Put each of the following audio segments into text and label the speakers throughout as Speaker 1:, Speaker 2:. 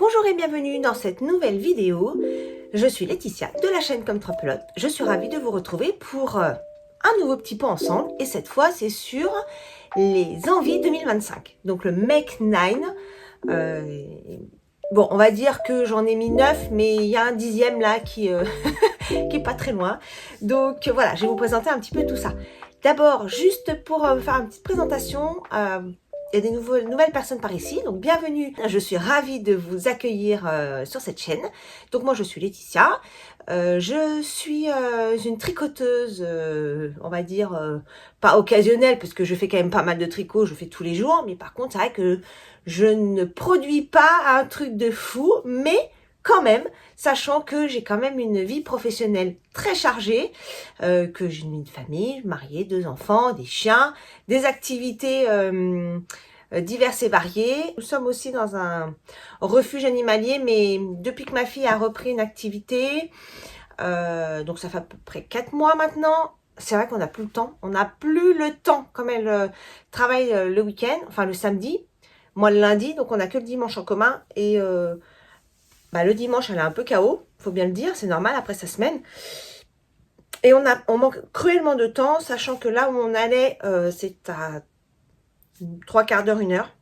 Speaker 1: Bonjour et bienvenue dans cette nouvelle vidéo. Je suis Laetitia de la chaîne Comme Trompelote. Je suis ravie de vous retrouver pour un nouveau petit pot ensemble. Et cette fois, c'est sur les envies 2025. Donc le Make 9. Bon, on va dire que j'en ai mis 9, mais il y a un 10e là qui est pas très loin. Donc voilà, je vais vous présenter un petit peu tout ça. D'abord, juste pour faire une petite présentation, il y a des nouvelles personnes par ici, donc bienvenue. Je suis ravie de vous accueillir sur cette chaîne. Donc moi, je suis Laetitia. Je suis une tricoteuse, on va dire, pas occasionnelle, parce que je fais quand même pas mal de tricot, je fais tous les jours. Mais par contre, c'est vrai que je ne produis pas un truc de fou, mais quand même, sachant que j'ai quand même une vie professionnelle très chargée, que j'ai une vie de famille, mariée, 2 enfants, des chiens, des activités diverses et variées. Nous sommes aussi dans un refuge animalier, mais depuis que ma fille a repris une activité, donc ça fait à peu près 4 mois maintenant, c'est vrai qu'on n'a plus le temps. On n'a plus le temps, comme elle travaille le week-end, enfin le samedi, moi le lundi, donc on n'a que le dimanche en commun, et le dimanche, elle est un peu KO, faut bien le dire, c'est normal après sa semaine. Et on manque cruellement de temps, sachant que là où on allait, c'est à 3/4 d'heure, 1 heure.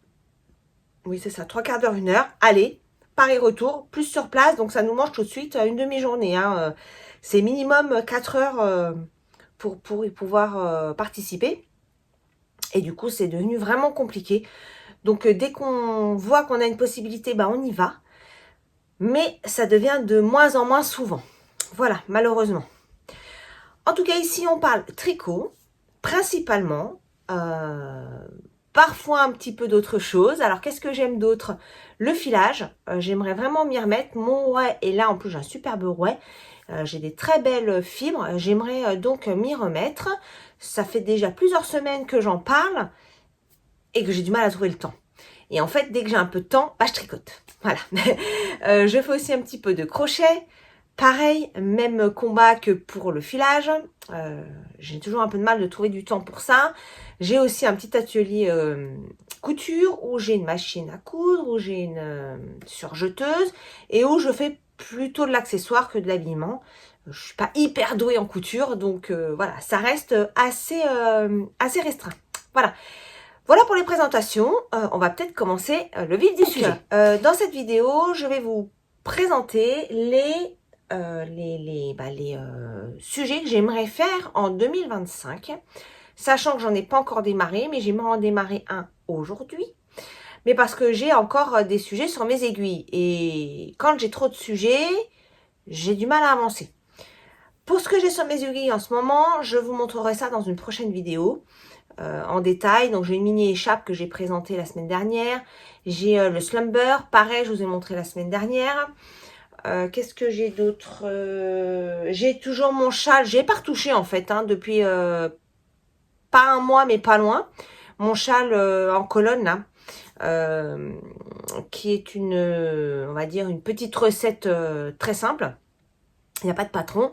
Speaker 1: Oui, c'est ça, 3/4 d'heure, 1 heure. Aller, Paris-retour, plus sur place, donc ça nous mange tout de suite une demi-journée. Hein. C'est minimum 4 heures pour y pouvoir participer. Et du coup, c'est devenu vraiment compliqué. Donc, dès qu'on voit qu'on a une possibilité, on y va. Mais ça devient de moins en moins souvent. Voilà, malheureusement. En tout cas, ici, on parle tricot, principalement. Parfois, un petit peu d'autres choses. Alors, qu'est-ce que j'aime d'autre? Le filage. J'aimerais vraiment m'y remettre. Mon rouet est là. En plus, j'ai un superbe rouet. J'ai des très belles fibres. J'aimerais donc m'y remettre. Ça fait déjà plusieurs semaines que j'en parle et que j'ai du mal à trouver le temps. Et en fait, dès que j'ai un peu de temps, je tricote. Voilà. Je fais aussi un petit peu de crochet. Pareil, même combat que pour le filage. J'ai toujours un peu de mal de trouver du temps pour ça. J'ai aussi un petit atelier couture où j'ai une machine à coudre, où j'ai une surjeteuse et où je fais plutôt de l'accessoire que de l'habillement. Je suis pas hyper douée en couture, donc voilà, ça reste assez restreint. Voilà. Voilà pour les présentations. On va peut-être commencer le vif du sujet. Dans cette vidéo, je vais vous présenter les sujets que j'aimerais faire en 2025, sachant que j'en ai pas encore démarré, mais j'aimerais en démarrer un aujourd'hui, mais parce que j'ai encore des sujets sur mes aiguilles, et quand j'ai trop de sujets, j'ai du mal à avancer. Pour ce que j'ai sur mes aiguilles en ce moment, je vous montrerai ça dans une prochaine vidéo, en détail. Donc j'ai une mini écharpe que j'ai présentée la semaine dernière, j'ai le slumber, pareil, je vous ai montré la semaine dernière. Qu'est-ce que j'ai d'autre? J'ai toujours mon châle, j'ai pas retouché en fait, depuis pas un mois mais pas loin. Mon châle en colonne là, qui est on va dire une petite recette très simple. Il n'y a pas de patron.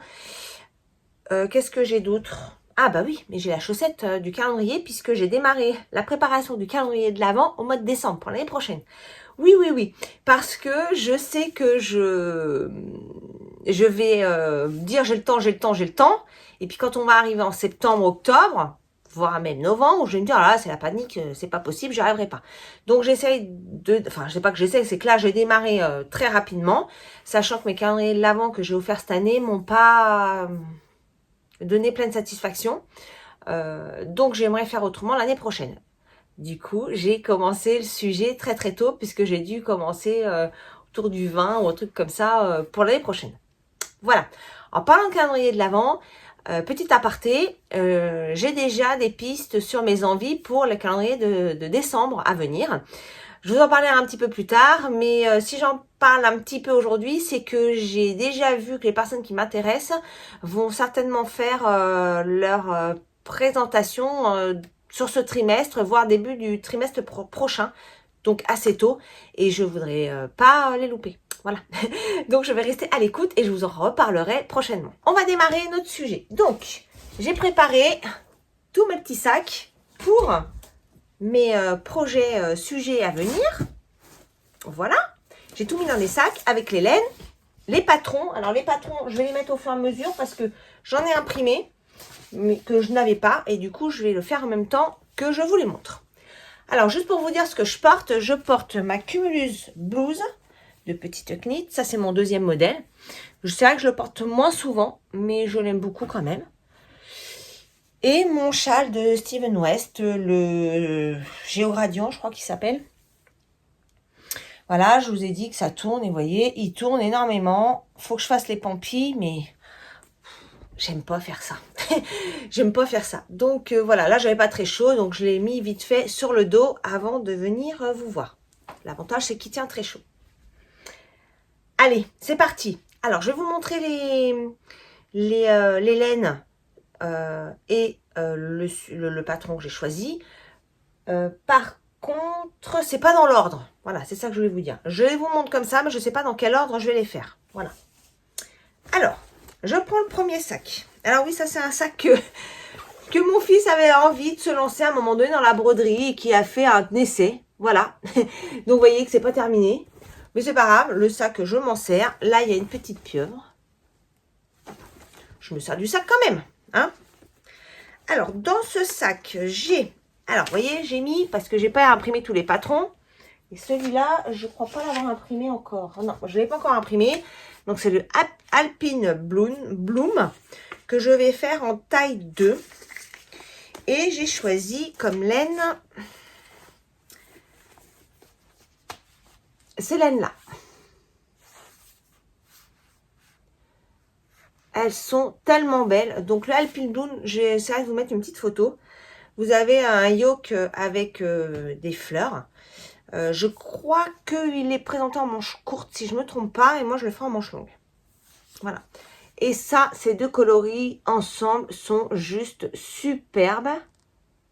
Speaker 1: Qu'est-ce que j'ai d'autre? Ah oui, mais j'ai la chaussette du calendrier puisque j'ai démarré la préparation du calendrier de l'Avent au mois de décembre pour l'année prochaine. Oui, parce que je sais que je vais dire j'ai le temps, et puis quand on va arriver en septembre, octobre, voire même novembre, je vais me dire là c'est la panique, c'est pas possible, j'y arriverai pas. Donc j'essaye je sais pas que j'essaie, c'est que là j'ai démarré très rapidement, sachant que mes calendriers de l'Avent que j'ai offert cette année m'ont pas donné pleine satisfaction, donc j'aimerais faire autrement l'année prochaine. Du coup, j'ai commencé le sujet très très tôt puisque j'ai dû commencer autour du 20 ou un truc comme ça pour l'année prochaine. Voilà. En parlant de calendrier de l'Avent, petit aparté, j'ai déjà des pistes sur mes envies pour le calendrier de décembre à venir. Je vous en parlerai un petit peu plus tard, mais si j'en parle un petit peu aujourd'hui, c'est que j'ai déjà vu que les personnes qui m'intéressent vont certainement faire leur présentation sur ce trimestre, voire début du trimestre prochain, donc assez tôt, et je voudrais pas les louper. Voilà, donc je vais rester à l'écoute et je vous en reparlerai prochainement. On va démarrer notre sujet. Donc, j'ai préparé tous mes petits sacs pour mes projets, sujets à venir. Voilà, J'ai tout mis dans des sacs avec les laines, les patrons. Alors les patrons, je vais les mettre au fur et à mesure parce que j'en ai imprimé, mais que je n'avais pas. Et du coup, je vais le faire en même temps que je vous les montre. Alors, juste pour vous dire ce que je porte ma Cumulus Blues de petite knit. Ça, c'est mon deuxième modèle. C'est vrai que je le porte moins souvent, mais je l'aime beaucoup quand même. Et mon châle de Steven West, le Géoradiant, je crois qu'il s'appelle. Voilà, je vous ai dit que ça tourne, et vous voyez, il tourne énormément. Faut que je fasse les pampilles, mais j'aime pas faire ça. J'aime pas faire ça. Donc voilà, là j'avais pas très chaud, donc je l'ai mis vite fait sur le dos avant de venir vous voir. L'avantage c'est qu'il tient très chaud. Allez, c'est parti. Alors je vais vous montrer les laines et le patron que j'ai choisi. Par contre, c'est pas dans l'ordre. Voilà, c'est ça que je voulais vous dire. Je vais vous montrer comme ça, mais je sais pas dans quel ordre je vais les faire. Voilà. Alors, je prends le premier sac. Alors oui, ça c'est un sac que mon fils avait envie de se lancer à un moment donné dans la broderie et qui a fait un essai. Voilà. Donc vous voyez que c'est pas terminé. Mais c'est pas grave, le sac je m'en sers. Là, il y a une petite pieuvre. Je me sers du sac quand même. Hein. Alors, dans ce sac, j'ai... Alors, vous voyez, j'ai mis, parce que j'ai pas imprimé tous les patrons. Et celui-là, je crois pas l'avoir imprimé encore. Non, je ne l'ai pas encore imprimé. Donc, c'est le Alpine Bloom que je vais faire en taille 2. Et j'ai choisi comme laine ces laines-là. Elles sont tellement belles. Donc, le Alpine Bloom, j'essaierai de vous mettre une petite photo. Vous avez un yoke avec des fleurs. Je crois qu'il est présenté en manche courte, si je ne me trompe pas. Et moi, je le fais en manche longue. Voilà. Et ça, ces deux coloris ensemble sont juste superbes.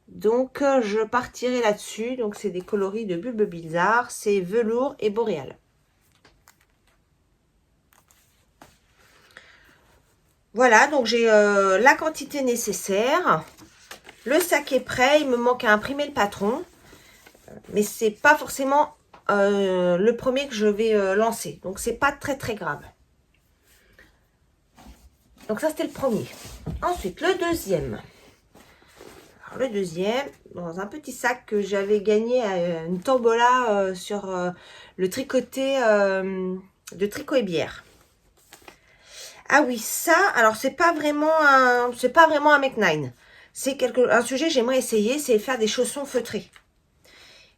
Speaker 1: Donc, je partirai là-dessus. Donc, c'est des coloris de Bulbe Bizarre. C'est velours et boréal. Voilà, donc j'ai la quantité nécessaire. Le sac est prêt. Il me manque à imprimer le patron. Mais c'est pas forcément le premier que je vais lancer. Donc, c'est pas très, très grave. Donc, ça, c'était le premier. Ensuite, le deuxième. Alors, le deuxième, dans un petit sac que j'avais gagné à une tombola sur le tricoté de Tricot et Bière. Ah oui, ça, alors c'est pas vraiment un Mec9. C'est un sujet que j'aimerais essayer, c'est faire des chaussons feutrés.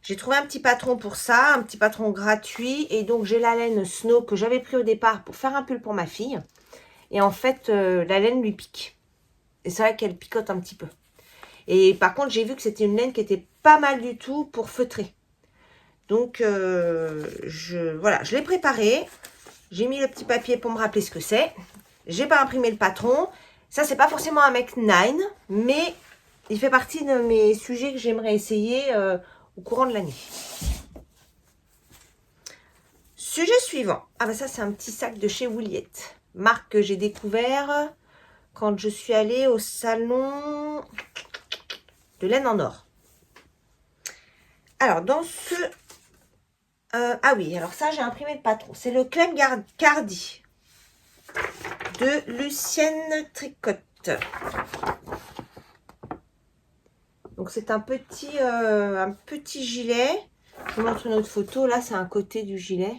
Speaker 1: J'ai trouvé un petit patron pour ça, un petit patron gratuit. Et donc, j'ai la laine Snow que j'avais pris au départ pour faire un pull pour ma fille. Et en fait, la laine lui pique. Et c'est vrai qu'elle picote un petit peu. Et par contre, j'ai vu que c'était une laine qui était pas mal du tout pour feutrer. Donc, voilà, je l'ai préparé. J'ai mis le petit papier pour me rappeler ce que c'est. J'ai pas imprimé le patron. Ça, c'est pas forcément un Mec9, mais il fait partie de mes sujets que j'aimerais essayer au courant de l'année. Sujet suivant. Ah ben ça, c'est un petit sac de chez Wouliette. Marque que j'ai découvert quand je suis allée au salon de laine en or. Alors, dans ce... ah oui, alors ça, j'ai imprimé le patron. C'est le Clem Cardi de Lucienne Tricotte. Donc, c'est un petit gilet. Je vous montre une autre photo. Là, c'est un côté du gilet.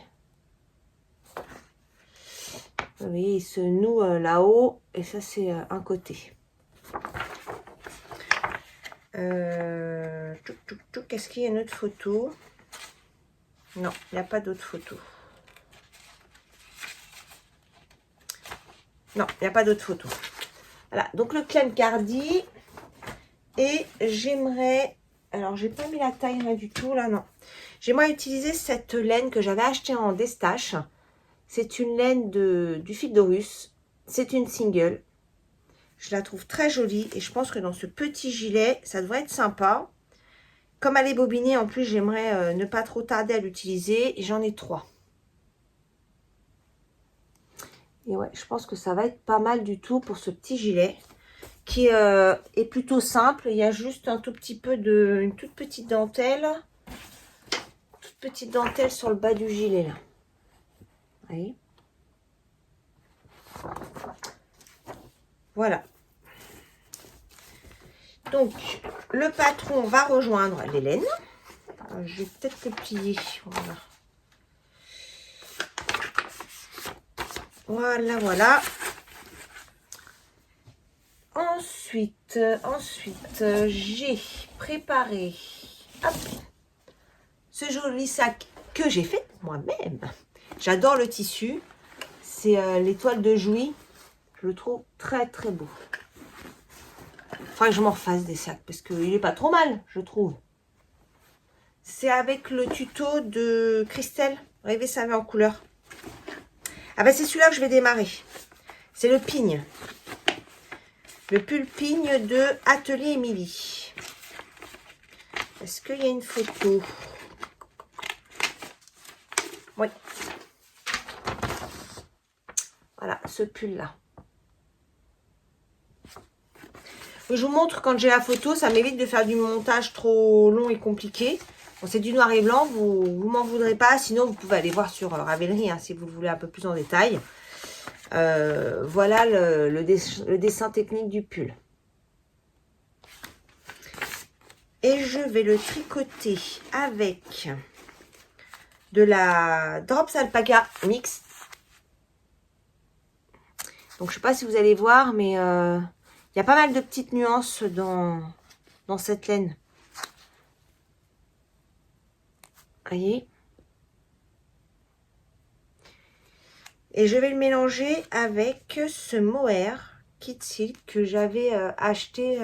Speaker 1: Vous voyez, il se noue là-haut. Et ça, c'est un côté. Qu'est-ce qu'il y a une autre photo? Non, il n'y a pas d'autre photo. Non, il n'y a pas d'autre photo. Voilà, donc le Clem Cardi. Et j'aimerais... Alors, j'ai pas mis la taille, rien du tout, là, non. J'aimerais utiliser cette laine que j'avais achetée en destache. C'est une laine du fil d'Orus. C'est une single. Je la trouve très jolie. Et je pense que dans ce petit gilet, ça devrait être sympa. Comme elle est bobinée, en plus, j'aimerais ne pas trop tarder à l'utiliser. Et j'en ai 3. Et ouais, je pense que ça va être pas mal du tout pour ce petit gilet. Qui est plutôt simple. Il y a juste un tout petit peu une toute petite dentelle. Toute petite dentelle sur le bas du gilet, là. voyez. Voilà. Donc, le patron va rejoindre les laines. Je vais peut-être le plier. Voilà. Voilà, voilà. Ensuite, j'ai préparé hop, ce joli sac que j'ai fait moi-même. J'adore le tissu. C'est l'étoile de Jouy. Je le trouve très très beau. Faudrait que je m'en refasse des sacs parce qu'il est pas trop mal, je trouve. C'est avec le tuto de Christelle. Rêver sa vie en couleur. Ah ben c'est celui-là que je vais démarrer. C'est le pigne. Le pull pigne de Atelier Émilie. Est-ce qu'il y a une photo? Oui. Voilà, ce pull-là. Je vous montre quand j'ai la photo, ça m'évite de faire du montage trop long et compliqué. Bon, c'est du noir et blanc, vous m'en voudrez pas. Sinon, vous pouvez aller voir sur Ravelry si vous le voulez un peu plus en détail. Voilà le dessin technique du pull. Et je vais le tricoter avec de la Drops Alpaca Mix. Donc, je ne sais pas si vous allez voir, mais il y a pas mal de petites nuances dans cette laine. Voyez. Et je vais le mélanger avec ce mohair Kit Silk que j'avais acheté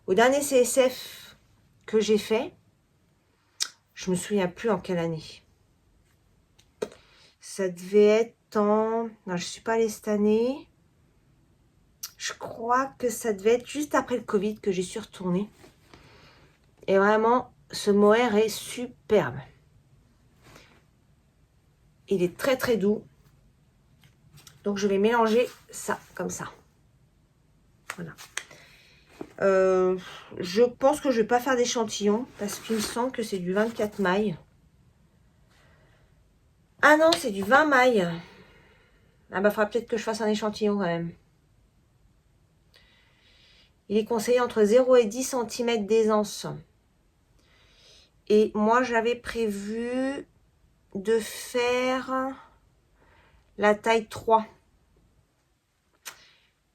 Speaker 1: au dernier CSF que j'ai fait. Je me souviens plus en quelle année. Ça devait être en... Non, je suis pas allée cette année. Je crois que ça devait être juste après le Covid que j'y suis retournée. Et vraiment, ce mohair est superbe. Il est très très doux. Donc je vais mélanger ça, comme ça. Voilà. Je pense que je vais pas faire d'échantillon parce qu'il me semble que c'est du 24 mailles. Ah non, c'est du 20 mailles. Ah bah, faudra peut-être que je fasse un échantillon quand même. Il est conseillé entre 0 et 10 cm d'aisance. Et moi, j'avais prévu de faire la taille 3.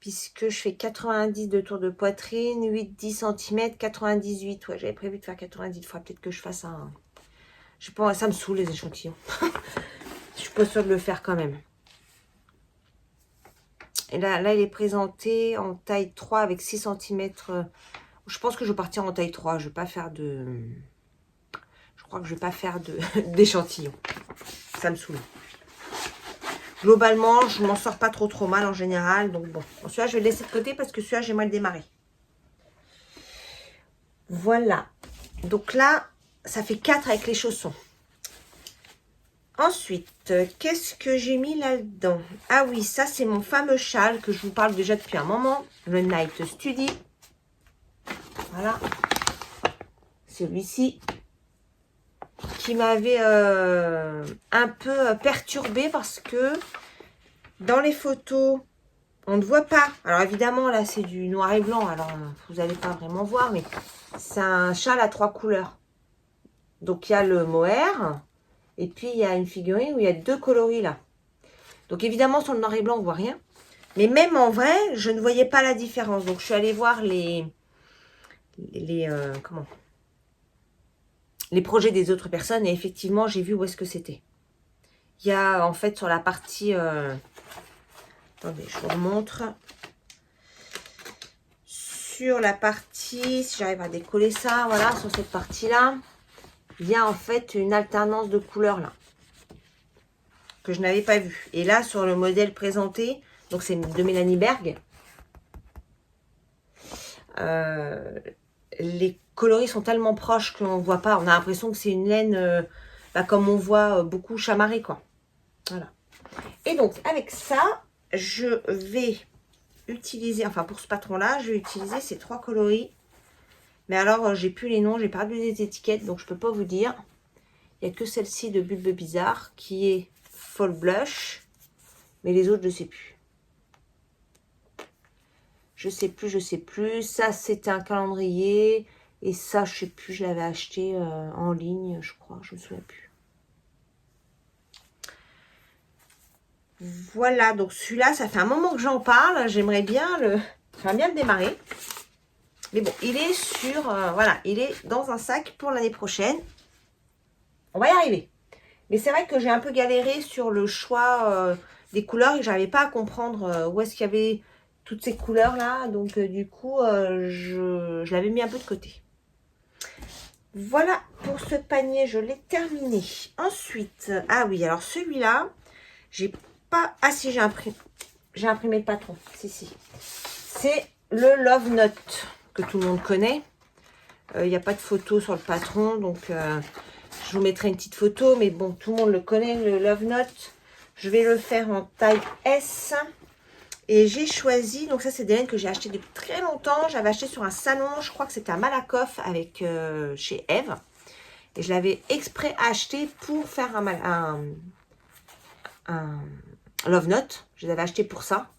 Speaker 1: Puisque je fais 90 de tour de poitrine, 8-10 cm, 98. Ouais, j'avais prévu de faire 90. Il faudra peut-être que je fasse un... Je sais pas, ça me saoule les échantillons. Je suis pas sûre de le faire quand même. Et là, il est présenté en taille 3 avec 6 cm. Je pense que je vais partir en taille 3. Je vais pas faire de... Je crois que je vais pas faire d'échantillon. Ça me saoule. Globalement, je m'en sors pas trop mal en général. Donc bon, celui-là, je vais le laisser de côté parce que celui-là, j'aimerais le démarrer. Voilà. Donc là, ça fait 4 avec les chaussons. Ensuite, qu'est-ce que j'ai mis là-dedans? Ah oui, ça, c'est mon fameux châle que je vous parle déjà depuis un moment. Le Night Study. Voilà. Celui-ci. Qui m'avait un peu perturbée parce que dans les photos, on ne voit pas. Alors évidemment, là, c'est du noir et blanc. Alors, vous n'allez pas vraiment voir, mais c'est un châle à 3 couleurs. Donc, il y a le mohair. Et puis, il y a une figurine où il y a 2 coloris, là. Donc, évidemment, sur le noir et blanc, on ne voit rien. Mais même en vrai, je ne voyais pas la différence. Donc, je suis allée voir les projets des autres personnes. Et effectivement, j'ai vu où est-ce que c'était. Il y a, en fait, sur la partie... attendez, je vous remontre. Sur la partie, si j'arrive à décoller ça, voilà, sur cette partie-là, il y a en fait une alternance de couleurs là, que je n'avais pas vue. Et là, sur le modèle présenté, donc c'est de Mélanie Berg, les coloris sont tellement proches qu'on ne voit pas. On a l'impression que c'est une laine, comme on voit beaucoup chamarrée, quoi. Voilà. Et donc, avec ça, je vais utiliser, enfin pour ce patron-là, je vais utiliser ces 3 coloris. Mais alors, j'ai plus les noms, j'ai perdu les étiquettes, donc je peux pas vous dire. Il n'y a que celle-ci de Bulbe Bizarre qui est Fall Blush. Mais les autres, je sais plus. Je sais plus. Ça, c'était un calendrier. Et ça, je sais plus, je l'avais acheté en ligne, je crois. Je me souviens plus. Voilà, donc celui-là, ça fait un moment que j'en parle. J'aimerais bien le démarrer. Mais bon, il est sur... voilà, il est dans un sac pour l'année prochaine. On va y arriver. Mais c'est vrai que j'ai un peu galéré sur le choix des couleurs et que j'arrivais pas à comprendre où est-ce qu'il y avait toutes ces couleurs-là. Donc, du coup, je l'avais mis un peu de côté. Voilà pour ce panier, je l'ai terminé. Ensuite, ah oui, alors celui-là, j'ai pas... Ah si, j'ai imprimé le patron. Si. C'est le Love Note que tout le monde connaît. Il n'y a pas de photo sur le patron, donc je vous mettrai une petite photo. Mais bon, tout le monde le connaît, le Love Note. Je vais le faire en taille S. Et j'ai choisi, donc ça c'est des laines que j'ai acheté depuis très longtemps. J'avais acheté sur un salon, je crois que c'était à Malakoff avec chez Eve. Et je l'avais exprès acheté pour faire un Love Note. Je les avais achetés pour ça.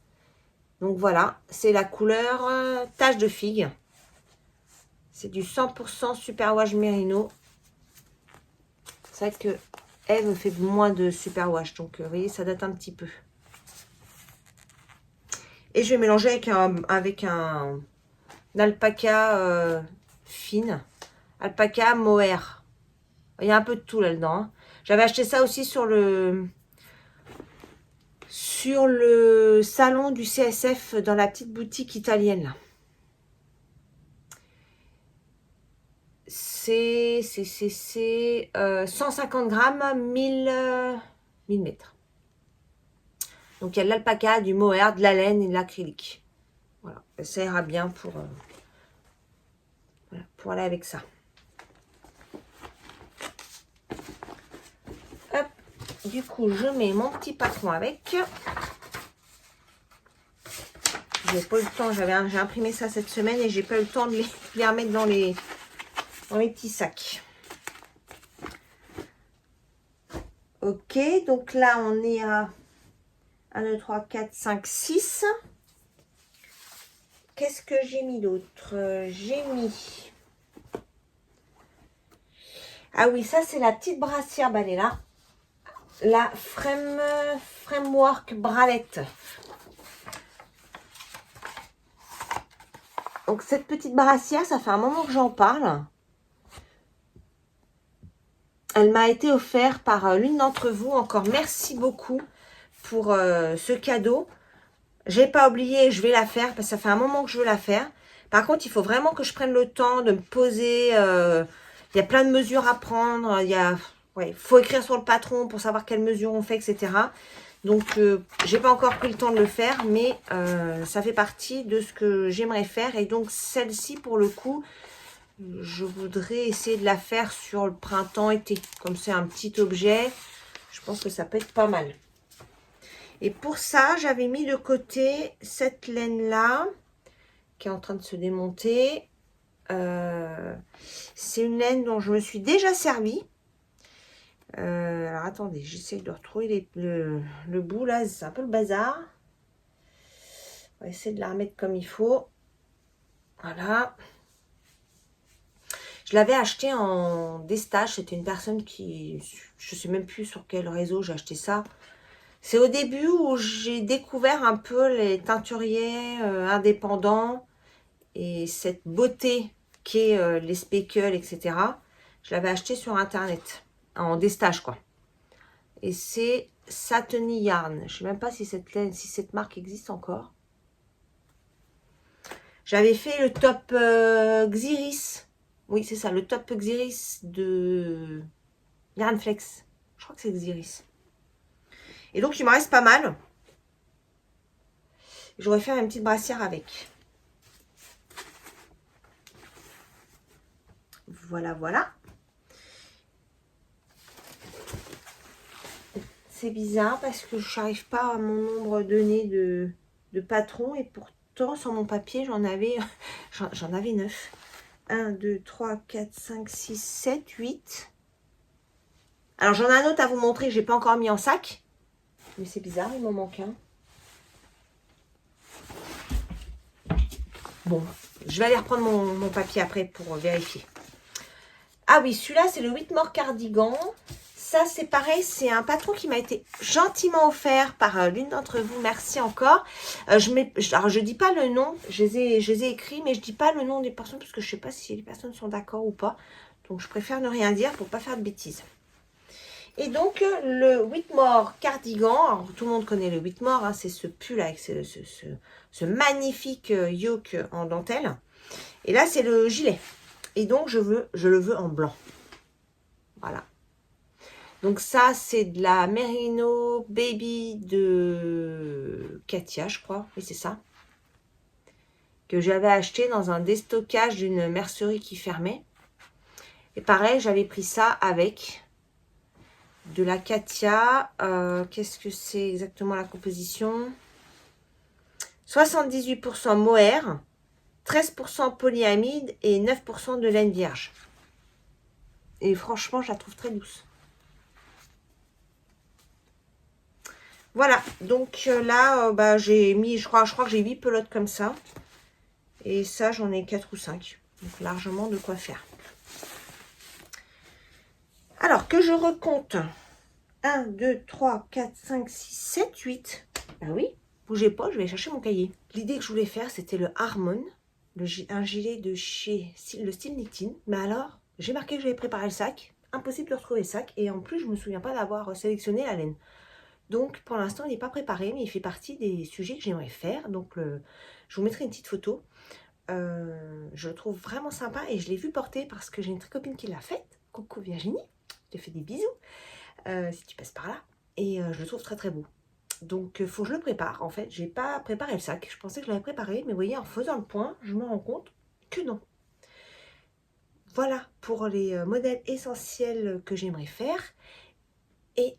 Speaker 1: Donc voilà, c'est la couleur tache de figue. C'est du 100% Superwash Merino. C'est vrai que Eve fait moins de Superwash. Donc vous voyez, ça date un petit peu. Et je vais mélanger avec un alpaca fine. Alpaca mohair. Il y a un peu de tout là-dedans. Hein. J'avais acheté ça aussi sur le salon du CSF dans la petite boutique italienne. Là. C'est 150 grammes, 1000 mètres. Donc, il y a de l'alpaca, du mohair, de la laine et de l'acrylique. Voilà, ça ira bien pour aller avec ça. Hop, du coup, je mets mon petit patron avec. J'ai pas eu le temps, j'ai imprimé ça cette semaine et j'ai pas eu le temps de les remettre dans les petits sacs. Ok, donc là, on est à 1, 2, 3, 4, 5, 6. Qu'est-ce que j'ai mis d'autre? J'ai mis... Ah oui, ça, c'est la petite brassière. Bah, elle est là. La Framework Bralette. Donc, cette petite brassière, ça fait un moment que j'en parle. Elle m'a été offerte par l'une d'entre vous. Encore merci beaucoup pour ce cadeau. J'ai pas oublié, je vais la faire parce que ça fait un moment que je veux la faire. Par contre, il faut vraiment que je prenne le temps de me poser. Il y a plein de mesures à prendre. Faut écrire sur le patron pour savoir quelles mesures on fait, etc. Donc, j'ai pas encore pris le temps de le faire, mais ça fait partie de ce que j'aimerais faire. Et donc, celle-ci, pour le coup, je voudrais essayer de la faire sur le printemps-été. Comme c'est un petit objet, je pense que ça peut être pas mal. Et pour ça, j'avais mis de côté cette laine-là, qui est en train de se démonter. C'est une laine dont je me suis déjà servie. Alors, attendez, j'essaie de retrouver le bout, là. C'est un peu le bazar. On va essayer de la remettre comme il faut. Voilà. Je l'avais acheté en destage. C'était une personne qui... Je ne sais même plus sur quel réseau j'ai acheté ça. C'est au début où j'ai découvert un peu les teinturiers indépendants et cette beauté qu'est les speckles, etc. Je l'avais acheté sur internet, en destage quoi. Et c'est Satony Yarn. Je ne sais même pas si cette marque existe encore. J'avais fait le top Xiris. Oui, c'est ça, le top Xiris de Yarnflex. Je crois que c'est Xiris. Et donc, il m'en reste pas mal. J'aurais fait une petite brassière avec. Voilà, voilà. C'est bizarre parce que je n'arrive pas à mon nombre donné de patrons. Et pourtant, sur mon papier, j'en avais 9. 1, 2, 3, 4, 5, 6, 7, 8. Alors, j'en ai un autre à vous montrer que je n'ai pas encore mis en sac. Mais c'est bizarre, il m'en manque un. Bon, je vais aller reprendre mon papier après pour vérifier. Ah oui, celui-là, c'est le Whitmore Cardigan. Ça, c'est pareil, c'est un patron qui m'a été gentiment offert par l'une d'entre vous. Merci encore. Alors, je dis pas le nom, je les ai écrits, mais je dis pas le nom des personnes parce que je sais pas si les personnes sont d'accord ou pas. Donc, je préfère ne rien dire pour pas faire de bêtises. Et donc, le Whitmore Cardigan, alors, tout le monde connaît le Whitmore, hein, c'est ce pull avec ce magnifique yoke en dentelle. Et là, c'est le gilet. Et donc, je le veux en blanc. Voilà. Donc ça, c'est de la Merino Baby de Katia, je crois. Oui, c'est ça. Que j'avais acheté dans un déstockage d'une mercerie qui fermait. Et pareil, j'avais pris ça avec de la Katia. Qu'est-ce que c'est exactement la composition? 78% mohair, 13% polyamide et 9% de laine vierge. Et franchement, je la trouve très douce. Voilà, donc là, j'ai mis, je crois que j'ai 8 pelotes comme ça. Et ça, j'en ai 4 ou 5. Donc largement de quoi faire. Alors, que je recompte. 1, 2, 3, 4, 5, 6, 7, 8. Ben oui, bougez pas, je vais chercher mon cahier. L'idée que je voulais faire, c'était le Harmon. Un gilet de chez le style Knitting. Mais alors, j'ai marqué que j'avais préparé le sac. Impossible de retrouver le sac. Et en plus, je ne me souviens pas d'avoir sélectionné la laine. Donc, pour l'instant, il n'est pas préparé, mais il fait partie des sujets que j'aimerais faire. Donc, je vous mettrai une petite photo. Je le trouve vraiment sympa et je l'ai vu porter parce que j'ai une très copine qui l'a faite. Coucou Virginie, je te fais des bisous si tu passes par là. Et je le trouve très très beau. Donc, il faut que je le prépare. En fait, je n'ai pas préparé le sac. Je pensais que je l'avais préparé, mais vous voyez, en faisant le point, je me rends compte que non. Voilà pour les modèles essentiels que j'aimerais faire. Et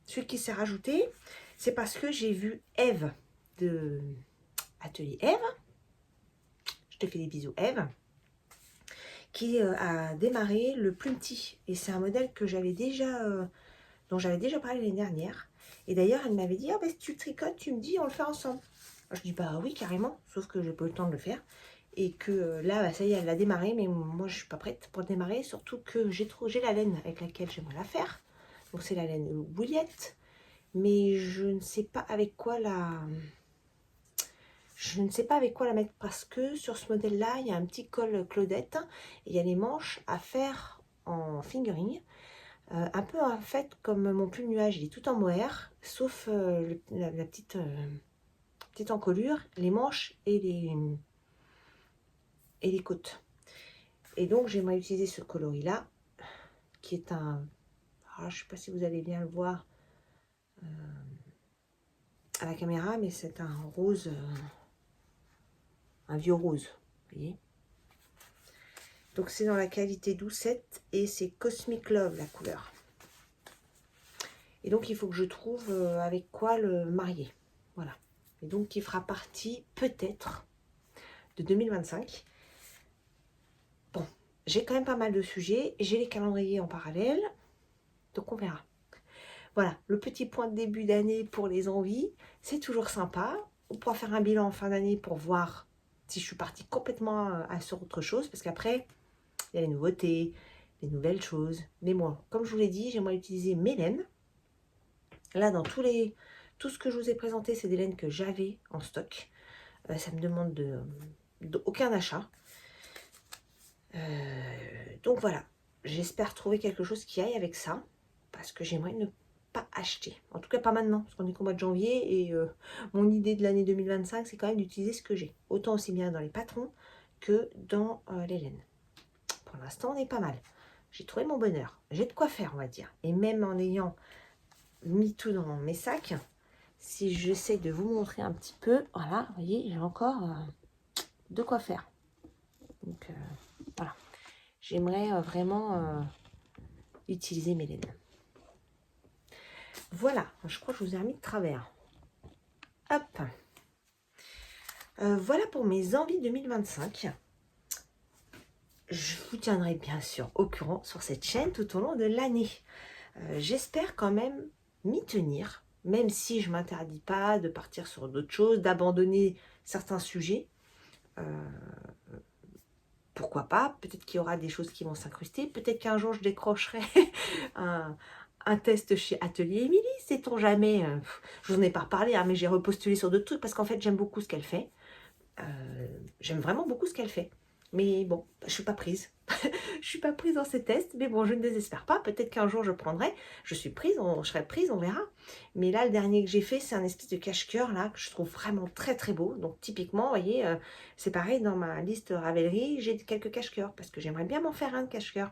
Speaker 1: celui qui s'est rajouté, c'est parce que j'ai vu Eve de Atelier Eve. Je te fais des bisous Eve. Qui a démarré le Plumty. Et c'est un modèle que j'avais déjà, dont j'avais déjà parlé l'année dernière. Et d'ailleurs, elle m'avait dit, ah, si tu tricotes, tu me dis, on le fait ensemble. Alors, je dis, bah oui, carrément, sauf que j'ai pas eu le temps de le faire. Et que là, ça y est, elle a démarré, mais moi, je suis pas prête pour démarrer, surtout que j'ai la laine avec laquelle j'aimerais la faire. Donc, c'est la laine Williette, mais je ne sais pas avec quoi Je ne sais pas avec quoi la mettre parce que sur ce modèle-là, il y a un petit col Claudette et il y a les manches à faire en fingering. Un peu en fait comme mon pull nuage, il est tout en mohair, sauf la petite encolure, les manches et les côtes. Et donc j'aimerais utiliser ce coloris-là, qui est un... je ne sais pas si vous allez bien le voir à la caméra, mais c'est un rose... un vieux rose, vous voyez. Donc c'est dans la qualité doucette et c'est Cosmic Love la couleur. Et donc il faut que je trouve avec quoi le marier. Voilà. Et donc qui fera partie peut-être de 2025. Bon, j'ai quand même pas mal de sujets. J'ai les calendriers en parallèle. Donc on verra. Voilà, le petit point de début d'année pour les envies. C'est toujours sympa. On pourra faire un bilan en fin d'année pour voir si je suis partie complètement sur autre chose. Parce qu'après, il y a les nouveautés, les nouvelles choses. Mais moi, comme je vous l'ai dit, j'aimerais utiliser mes laines. Là, dans tout ce que je vous ai présenté, c'est des laines que j'avais en stock. Ça me demande aucun achat. Donc voilà, j'espère trouver quelque chose qui aille avec ça. Parce que j'aimerais ne pas acheter. En tout cas, pas maintenant, parce qu'on est qu'au mois de janvier. Et mon idée de l'année 2025, c'est quand même d'utiliser ce que j'ai. Autant aussi bien dans les patrons que dans les laines. Pour l'instant, on est pas mal. J'ai trouvé mon bonheur. J'ai de quoi faire, on va dire. Et même en ayant mis tout dans mes sacs, si j'essaie de vous montrer un petit peu, voilà, vous voyez, j'ai encore de quoi faire. Donc voilà, j'aimerais vraiment utiliser mes laines. Voilà, je crois que je vous ai remis de travers. Hop, voilà pour mes envies 2025. Je vous tiendrai bien sûr au courant sur cette chaîne tout au long de l'année. J'espère quand même m'y tenir. même si je ne m'interdis pas de partir sur d'autres choses, d'abandonner certains sujets. Pourquoi pas? Peut-être qu'il y aura des choses qui vont s'incruster. Peut-être qu'un jour, je décrocherai un, un test chez Atelier Émilie, sait-on jamais. Je n'en ai pas reparlé, hein, mais j'ai repostulé sur d'autres trucs parce qu'en fait, j'aime beaucoup ce qu'elle fait. J'aime vraiment beaucoup ce qu'elle fait. Mais bon, je suis pas prise. Je suis pas prise dans ces tests, mais bon, je ne désespère pas. Peut-être qu'un jour je prendrai. Je suis prise, je serai prise, on verra. Mais là, le dernier que j'ai fait, c'est un espèce de cache-cœur là que je trouve vraiment très très beau. Donc typiquement, vous voyez, c'est pareil dans ma liste Ravelry, j'ai quelques cache-cœurs parce que j'aimerais bien m'en faire un de cache-cœur.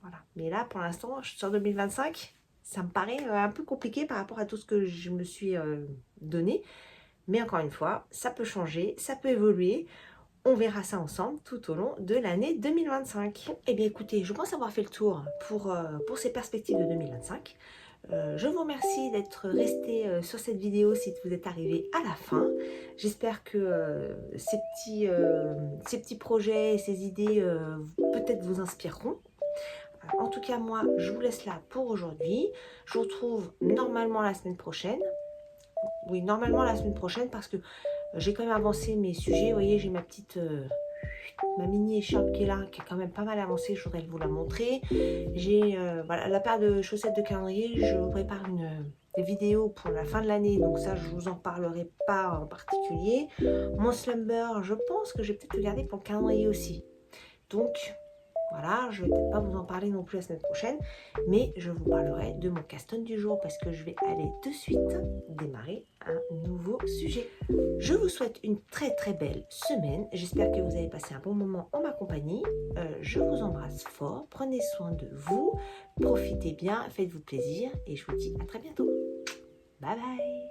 Speaker 1: Voilà. Mais là, pour l'instant, je suis sur 2025. Ça me paraît un peu compliqué par rapport à tout ce que je me suis donné. Mais encore une fois, ça peut changer, ça peut évoluer. On verra ça ensemble tout au long de l'année 2025. Eh bien écoutez, je pense avoir fait le tour pour ces perspectives de 2025. Je vous remercie d'être resté sur cette vidéo si vous êtes arrivé à la fin. J'espère que ces petits projets, ces idées peut-être vous inspireront. En tout cas, moi, je vous laisse là pour aujourd'hui. Je vous retrouve normalement la semaine prochaine. Oui, normalement la semaine prochaine parce que j'ai quand même avancé mes sujets. Vous voyez, j'ai ma mini écharpe qui est là, qui est quand même pas mal avancée. Je voudrais vous la montrer. J'ai voilà, la paire de chaussettes de calendrier. Je vous prépare une vidéo pour la fin de l'année. Donc ça, je vous en parlerai pas en particulier. Mon slumber, je pense que je vais peut-être le garder pour le calendrier aussi. Donc voilà, je ne vais peut-être pas vous en parler non plus la semaine prochaine, mais je vous parlerai de mon Caston du jour parce que je vais aller de suite démarrer un nouveau sujet. Je vous souhaite une très très belle semaine. J'espère que vous avez passé un bon moment en ma compagnie. Je vous embrasse fort. Prenez soin de vous. Profitez bien. Faites-vous plaisir. Et je vous dis à très bientôt. Bye bye.